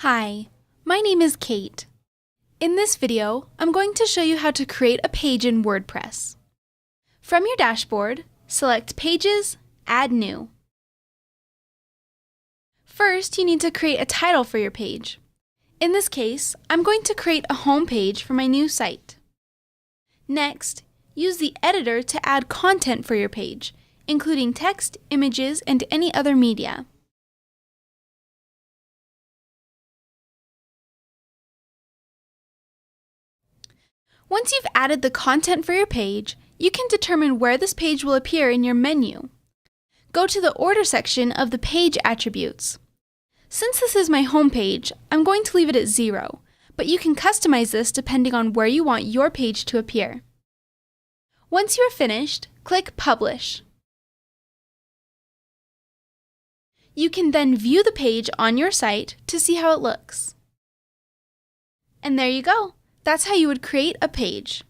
Hi, my name is Kate. In this video, I'm going to show you how to create a page in WordPress. From your dashboard, select Pages, Add New. First, you need to create a title for your page. In this case, I'm going to create a home page for my new site. Next, use the editor to add content for your page, including text, images, and any other media. Once you've added the content for your page, you can determine where this page will appear in your menu. Go to the Order section of the Page Attributes. Since this is my home page, I'm going to leave it at 0, but you can customize this depending on where you want your page to appear. Once you are finished, click Publish. You can then view the page on your site to see how it looks. And there you go! That's how you would create a page.